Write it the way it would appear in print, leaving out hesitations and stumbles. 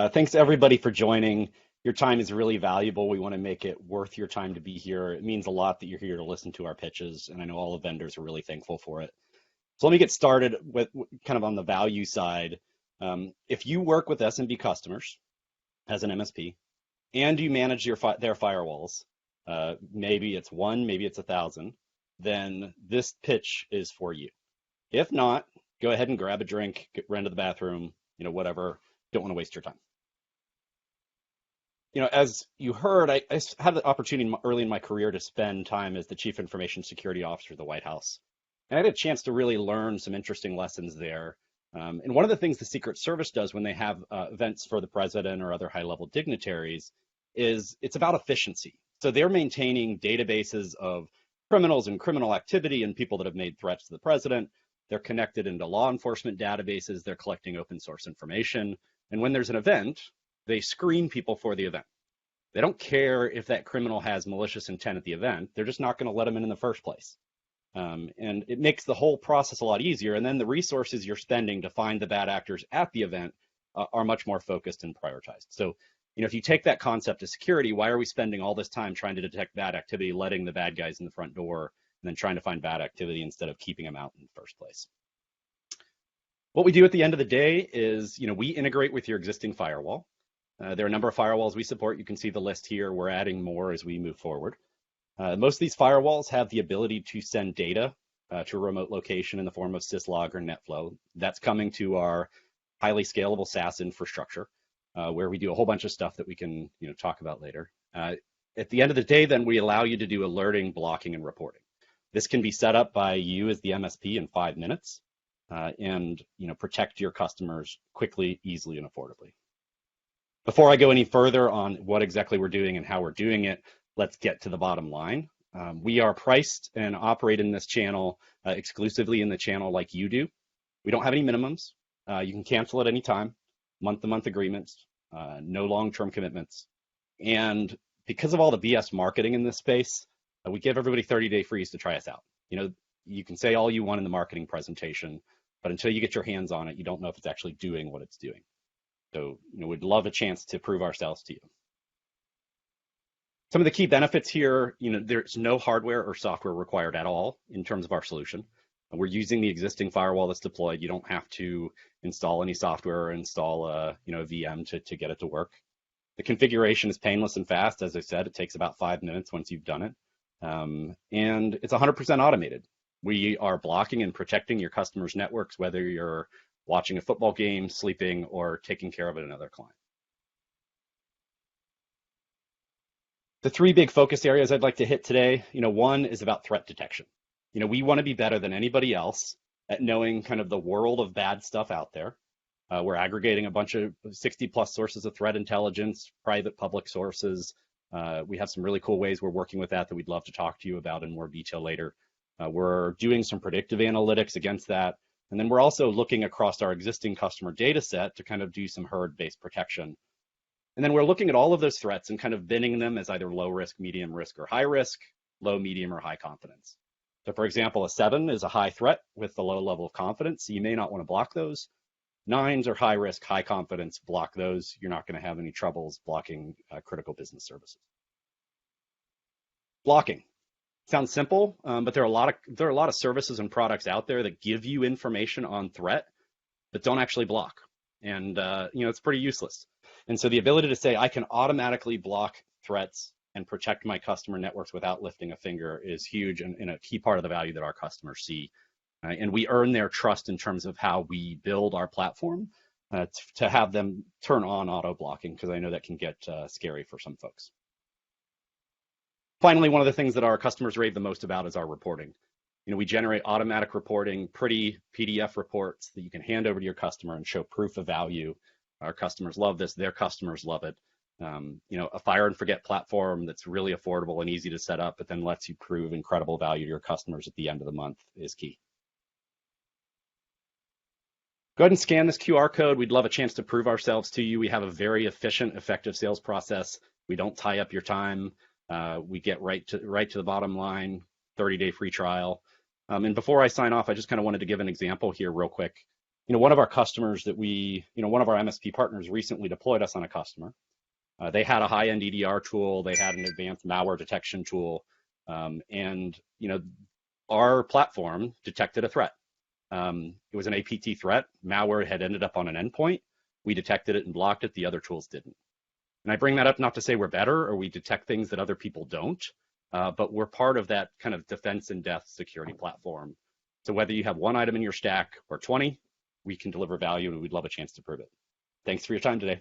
Thanks everybody for joining. Your time is really valuable. We want to make it worth your time to be here. It means a lot that you're here to listen to our pitches, and I know all the vendors are really thankful for it. So let me get started with kind of on the value side. If you work with SMB customers as an MSP and you manage their firewalls, maybe it's one, maybe it's 1,000, then this pitch is for you. If not, go ahead and grab a drink, run to the bathroom, whatever. Don't want to waste your time. As you heard, I had the opportunity early in my career to spend time as the Chief Information Security Officer of the White House. And I had a chance to really learn some interesting lessons there. And one of the things the Secret Service does when they have events for the president or other high-level dignitaries is it's about efficiency. So they're maintaining databases of criminals and criminal activity and people that have made threats to the president. They're connected into law enforcement databases. They're collecting open source information. And when there's an event, they screen people for the event. They don't care if that criminal has malicious intent at the event. They're just not going to let them in the first place. And it makes the whole process a lot easier. And then the resources you're spending to find the bad actors at the event are much more focused and prioritized. So, if you take that concept of security, why are we spending all this time trying to detect bad activity, letting the bad guys in the front door, and then trying to find bad activity instead of keeping them out in the first place? What we do at the end of the day is, we integrate with your existing firewall. There are a number of firewalls we support. You can see the list here. We're adding more as we move forward. Most of these firewalls have the ability to send data to a remote location in the form of syslog or netflow. That's coming to our highly scalable SaaS infrastructure, where we do a whole bunch of stuff that we can talk about later. At the end of the day, then, we allow you to do alerting, blocking, and reporting. This can be set up by you as the MSP in 5 minutes and protect your customers quickly, easily, and affordably. Before I go any further on what exactly we're doing and how we're doing it, let's get to the bottom line. We are priced and operate in this channel exclusively in the channel like you do. We don't have any minimums. You can cancel at any time, month-to-month agreements, no long-term commitments. And because of all the BS marketing in this space, we give everybody 30-day freeze to try us out. You can say all you want in the marketing presentation, but until you get your hands on it, you don't know if it's actually doing what it's doing. So, we'd love a chance to prove ourselves to you. Some of the key benefits here, there's no hardware or software required at all in terms of our solution. We're using the existing firewall that's deployed. You don't have to install any software or install a VM to get it to work. The configuration is painless and fast. As I said, it takes about 5 minutes once you've done it. And it's 100% automated. We are blocking and protecting your customers' networks, whether you're watching a football game, sleeping, or taking care of another client. The 3 big focus areas I'd like to hit today, one is about threat detection. We want to be better than anybody else at knowing kind of the world of bad stuff out there. We're aggregating a bunch of 60 plus sources of threat intelligence, private, public sources. We have some really cool ways we're working with that we'd love to talk to you about in more detail later. We're doing some predictive analytics against that. And then we're also looking across our existing customer data set to kind of do some herd-based protection. And then we're looking at all of those threats and kind of binning them as either low risk, medium risk, or high risk, low, medium, or high confidence. So for example, a 7 is a high threat with a low level of confidence. So you may not want to block those. 9s are high risk, high confidence, block those. You're not going to have any troubles blocking critical business services. Blocking. Sounds simple, but there are a lot of services and products out there that give you information on threat, but don't actually block. And it's pretty useless. And so the ability to say I can automatically block threats and protect my customer networks without lifting a finger is huge and a key part of the value that our customers see. And we earn their trust in terms of how we build our platform to have them turn on auto blocking, because I know that can get scary for some folks. Finally, one of the things that our customers rave the most about is our reporting. We generate automatic reporting, pretty PDF reports that you can hand over to your customer and show proof of value. Our customers love this. Their customers love it. A fire and forget platform that's really affordable and easy to set up, but then lets you prove incredible value to your customers at the end of the month is key. Go ahead and scan this QR code. We'd love a chance to prove ourselves to you. We have a very efficient, effective sales process. We don't tie up your time. We get right to the bottom line, 30-day free trial. And before I sign off, I just kind of wanted to give an example here real quick. one of our customers one of our MSP partners recently deployed us on a customer. They had a high-end EDR tool, they had an advanced malware detection tool, and our platform detected a threat. It was an APT threat. Malware had ended up on an endpoint. We detected it and blocked it. The other tools didn't. And I bring that up not to say we're better or we detect things that other people don't, but we're part of that kind of defense in depth security platform. So whether you have one item in your stack or 20, we can deliver value, and we'd love a chance to prove it. Thanks for your time today.